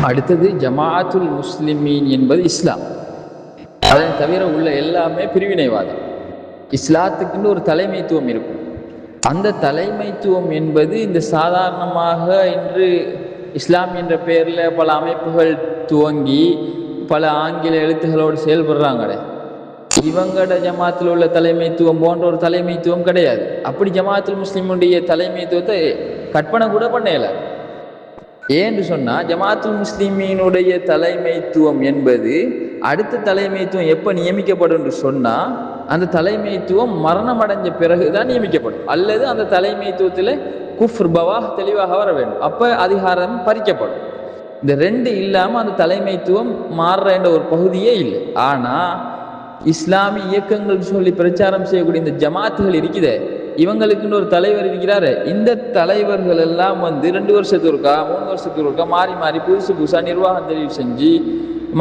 அடுத்தது ஜமாஅத்துல் முஸ்லிமீன் என்பது இஸ்லாம். அதை தவிர உள்ள எல்லாமே பிரிவினைவாதம். இஸ்லாத்துக்குன்னு ஒரு தலைமைத்துவம் இருக்கும். அந்த தலைமைத்துவம் என்பது இந்த சாதாரணமாக இன்று இஸ்லாம் என்ற பெயரில் பல அமைப்புகள் துவங்கி பல ஆங்கில எழுத்துகளோடு செயல்படுறாங்களே, இவங்கட ஜமாத்தில் உள்ள தலைமைத்துவம் போன்ற ஒரு தலைமைத்துவம் கிடையாது. அப்படி ஜமாத்துல் முஸ்லிமுடைய தலைமைத்துவத்தை கற்பனை கூட பண்ணல. ஏன்னு சொன்னால் ஜமாத்துல் முஸ்லிமீனுடைய தலைமைத்துவம் என்பது அடுத்த தலைமைத்துவம் எப்போ நியமிக்கப்படும் என்று சொன்னால் அந்த தலைமைத்துவம் மரணம் அடைஞ்ச பிறகு தான் நியமிக்கப்படும், அல்லது அந்த தலைமைத்துவத்தில் குஃப்ர் பவாஹ் தெளிவாக வர வேண்டும், அப்போ அதிகாரம் பறிக்கப்படும். இந்த ரெண்டு இல்லாமல் அந்த தலைமைத்துவம் மாறுற என்ற ஒரு பகுதியே இல்லை. ஆனால் இஸ்லாமிய இயக்கங்கள் சொல்லி பிரச்சாரம் செய்யக்கூடிய இந்த ஜமாத்துகள் இருக்குதே, இவங்களுக்குன்னு ஒரு தலைவர் இருக்கிறாரு. இந்த தலைவர்கள் எல்லாம் 2 வருஷத்துக்கு ஒருக்கா 3 வருஷத்துக்கு ஒருக்கா மாறி மாறி புதுசாக நிர்வாகம் தெரிவு செஞ்சு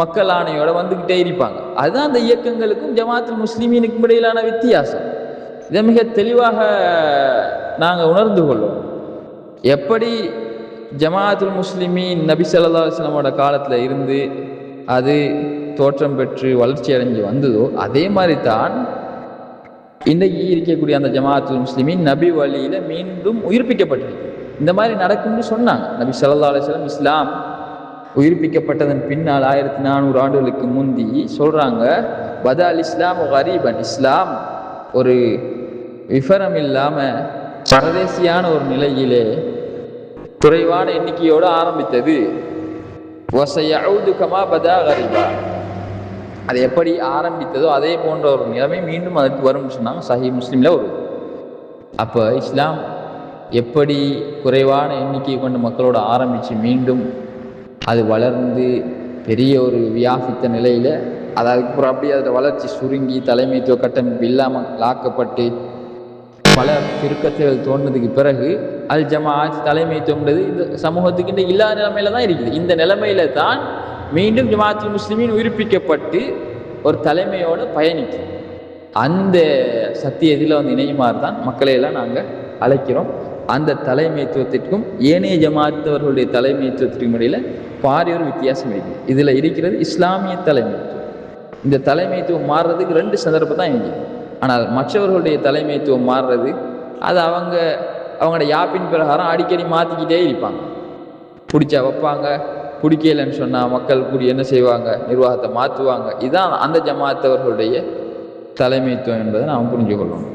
மக்கள் ஆணையோட வந்துக்கிட்டே இருப்பாங்க. அதுதான் அந்த இயக்கங்களுக்கும் ஜமாத்துல் முஸ்லிமீனுக்கும் இடையிலான வித்தியாசம். இதை மிக தெளிவாக நாங்கள் உணர்ந்து கொள்வோம். எப்படி ஜமாத்துல் முஸ்லிமீன் நபி ஸல்லல்லாஹு அலைஹி வஸல்லமோட காலத்தில் இருந்து அது தோற்றம் பெற்று வளர்ச்சி அடைஞ்சு வந்ததோ, அதே மாதிரி தான் இன்றைக்கு இருக்கக்கூடிய அந்த ஜமாத்துல் முஸ்லிமீன் நபி வழியில் மீண்டும் உயிர்ப்பிக்கப்பட்டிருக்கு. இந்த மாதிரி நடக்கும்னு சொன்னாங்க நபி ஸல்லல்லாஹு அலைஹி வஸல்லம். இஸ்லாம் உயிர்ப்பிக்கப்பட்டதன் பின்னால் 1400 ஆண்டுகளுக்கு முந்தி சொல்கிறாங்க, பதால் இஸ்லாம் கரீபன், இஸ்லாம் ஒரு விஃபரம் இல்லாமல் பரதேசியான ஒரு நிலையிலே குறைவான எண்ணிக்கையோடு ஆரம்பித்தது. வஸயஊது கமா பதா கரீபா, அது எப்படி ஆரம்பித்ததோ அதே போன்ற ஒரு நிலைமை மீண்டும் அதற்கு வரும்னு சொன்னாங்க. சஹீஹ் முஸ்லிமில் ஒரு அப்போ இஸ்லாம் எப்படி குறைவான எண்ணிக்கை கொண்ட மக்களோடு ஆரம்பித்து மீண்டும் அது வளர்ந்து பெரிய ஒரு வியாபித்த நிலையில், அதுக்கப்புறம் அப்படியே அதில் வளர்ச்சி சுருங்கி தலைமைத்துவ கட்டமைப்பு இல்லாமல் லாக்கப்பட்டு பல பிற்கத்துகள் தோன்றதுக்கு பிறகு அல் ஜமாஅத் தலைமைத்துவம்ன்றது இந்த சமூகத்துக்கு இந்த இல்லாத நிலைமையில தான் இருக்குது. இந்த நிலைமையில தான் மீண்டும் ஜமாஅத்துல் முஸ்லிமீன் உயிர்ப்பிக்கப்பட்டு ஒரு தலைமையோடு பயணிக்கும். அந்த சத்தியத்தில் இணையுமாறு தான் மக்களையெல்லாம் நாங்கள் அழைக்கிறோம். அந்த தலைமைத்துவத்திற்கும் ஏனைய ஜமாத்தவர்களுடைய தலைமைத்துவத்திற்கும் இடையில் பாரிய ஒரு வித்தியாசம் இருக்குது. இதில் இருக்கிறது இஸ்லாமிய தலைமைத்துவம். இந்த தலைமைத்துவம் மாறுறதுக்கு 2 சந்தர்ப்பம் தான் இருக்குது. ஆனால் மற்றவர்களுடைய தலைமைத்துவம் மாறுறது அது அவங்களோட யாப்பின் பிரகாரம் அடிக்கடி மாற்றிக்கிட்டே இருப்பாங்க. பிடிச்சா வைப்பாங்க, பிடிக்கலன்னு சொன்னால் மக்கள் கூடி என்ன செய்வாங்க, நிர்வாகத்தை மாற்றுவாங்க. இதுதான் அந்த ஜமாத்தவர்களுடைய தலைமைத்துவம் என்பதை நாம் புரிஞ்சு கொள்ளணும்.